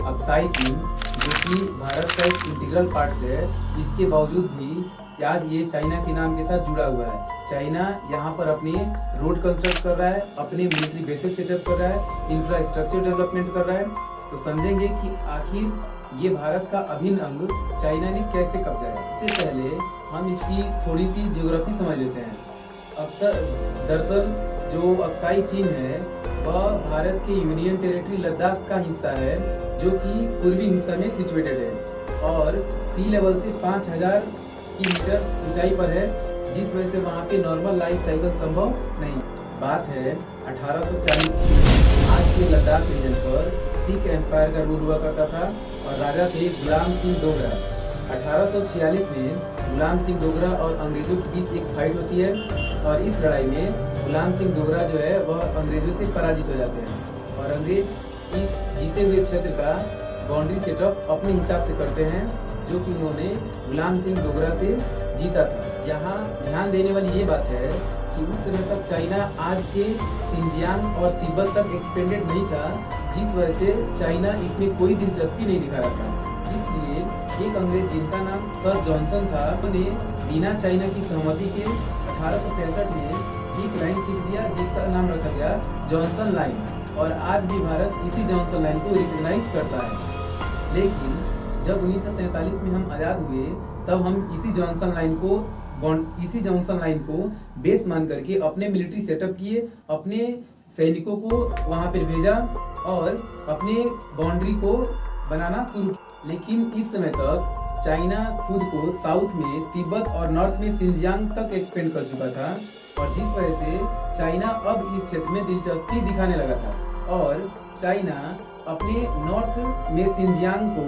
Aksai चीन, जो कि भारत का एक इंटीग्रल पार्ट है, इसके बावजूद भी आज ये चाइना के नाम के साथ जुड़ा हुआ है। चाइना यहाँ पर अपनी रोड कंस्ट्रक्ट कर रहा है, अपने मिलिट्री बेसेस सेटअप कर रहा है, इंफ्रास्ट्रक्चर डेवलपमेंट कर रहा है। तो समझेंगे कि आखिर ये भारत का अभिन्न अंग चाइना ने कैसे कब्जा है। इससे पहले हम इसकी थोड़ी सी ज्योग्राफी समझ लेते हैं। दरअसल जो अक्साई चीन है वह भारत के यूनियन टेरिटरी लद्दाख का हिस्सा है, जो कि पूर्वी हिस्सा में सिचुएटेड है और सी लेवल से 5000 मीटर ऊंचाई पर है, जिस वजह से वहाँ पे नॉर्मल लाइफ साइकिल संभव नहीं। बात है 1840 की। आज के लद्दाख रीजन पर सिख एम्पायर का रूल हुआ करता था और राजा थे गुलाम सिंह डोगरा। 1846 में गुलाम सिंह डोगरा और अंग्रेजों के बीच एक फाइट होती है और इस लड़ाई में गुलाम सिंह डोगरा जो है वह अंग्रेजों से पराजित हो जाते हैं और अंग्रेज इस जीते हुए क्षेत्र का बाउंड्री सेटअप अपने हिसाब से करते हैं, जो कि उन्होंने गुलाम सिंह डोगरा से जीता था। यहाँ ध्यान देने वाली ये बात है कि उस समय तक चाइना आज के सिंजियांग और तिब्बत तक एक्सपेंडेड नहीं था, जिस वजह से चाइना इसमें कोई दिलचस्पी नहीं दिखा रहा था। इसलिए एक अंग्रेज जिनका नाम सर जॉनसन था, उन्होंने बिना चाइना की सहमति के 1865 में एक लाइन खींच दिया, जिसका नाम रखा गया जॉनसन लाइन और आज भी भारत इसी जॉनसन लाइन को रिकॉग्नाइज करता है। लेकिन जब 1947 में हम आज़ाद हुए तब हम इसी जॉनसन लाइन को बेस मान करके अपने मिलिट्री सेटअप किए, अपने सैनिकों को वहां पर भेजा और अपने बाउंड्री को बनाना शुरू किया। लेकिन इस समय तक चाइना खुद को साउथ में तिब्बत और नॉर्थ में सिंजियांग तक एक्सपेंड कर चुका था और जिस वजह से चाइना अब इस क्षेत्र में दिलचस्पी दिखाने लगा था और चाइना अपने नॉर्थ में सिंजियांग को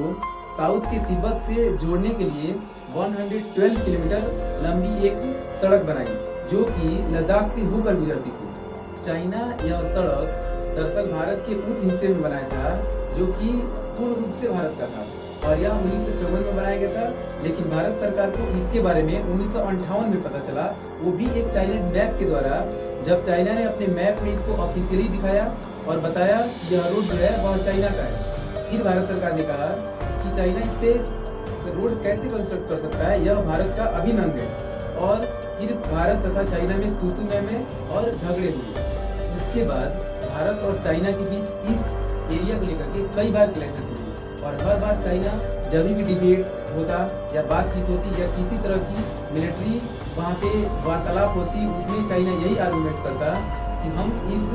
साउथ के तिब्बत से जोड़ने के लिए 112 किलोमीटर लंबी एक सड़क बनाई, जो कि लद्दाख से होकर गुजरती थी। चाइना यह सड़क दरअसल भारत के उस हिस्से में बनाया था जो कि पूर्ण रूप से भारत का था और यह 1954 में बनाया गया था। लेकिन भारत सरकार को इसके बारे में 1958 में पता चला, वो भी एक चाइनीज मैप के द्वारा, जब चाइना ने अपने मैप में इसको ऑफिशियली दिखाया और बताया कि यह रोड जो है वह चाइना का है। फिर भारत सरकार ने कहा कि चाइना इस पे रोड कैसे कंस्ट्रक्ट कर सकता है, यह भारत का अभिन्न अंग है और फिर भारत तथा चाइना में तू-तू मैं और झगड़े हुए। उसके बाद भारत और चाइना के बीच इस एरिया को लेकर के कई बार क्लैशेस हुए और हर बार चाइना जब भी डिबेट होता या बातचीत होती या किसी तरह की मिलिट्री वहाँ पे वार्तालाप होती, उसमें चाइना यही आर्गुमेंट करता कि हम इस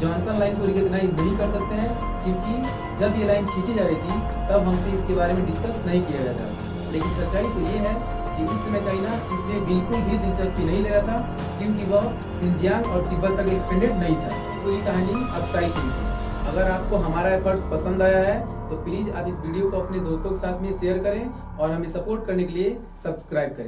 जॉनसन लाइन को रिकॉग्नाइज नहीं कर सकते हैं, क्योंकि जब ये लाइन खींची जा रही थी तब हमसे इसके बारे में डिस्कस नहीं किया गया था। लेकिन सच्चाई तो ये है कि उस समय चाइना इसमें बिल्कुल भी दिलचस्पी नहीं ले रहा था, क्योंकि वह सिंजियांग और तिब्बत तक एक्सपेंडेड नहीं था। तो ये कहानी अक्साई चीन की। अगर आपको हमारा एफर्ट्स पसंद आया है तो प्लीज़ आप इस वीडियो को अपने दोस्तों के साथ में शेयर करें और हमें सपोर्ट करने के लिए सब्सक्राइब करें।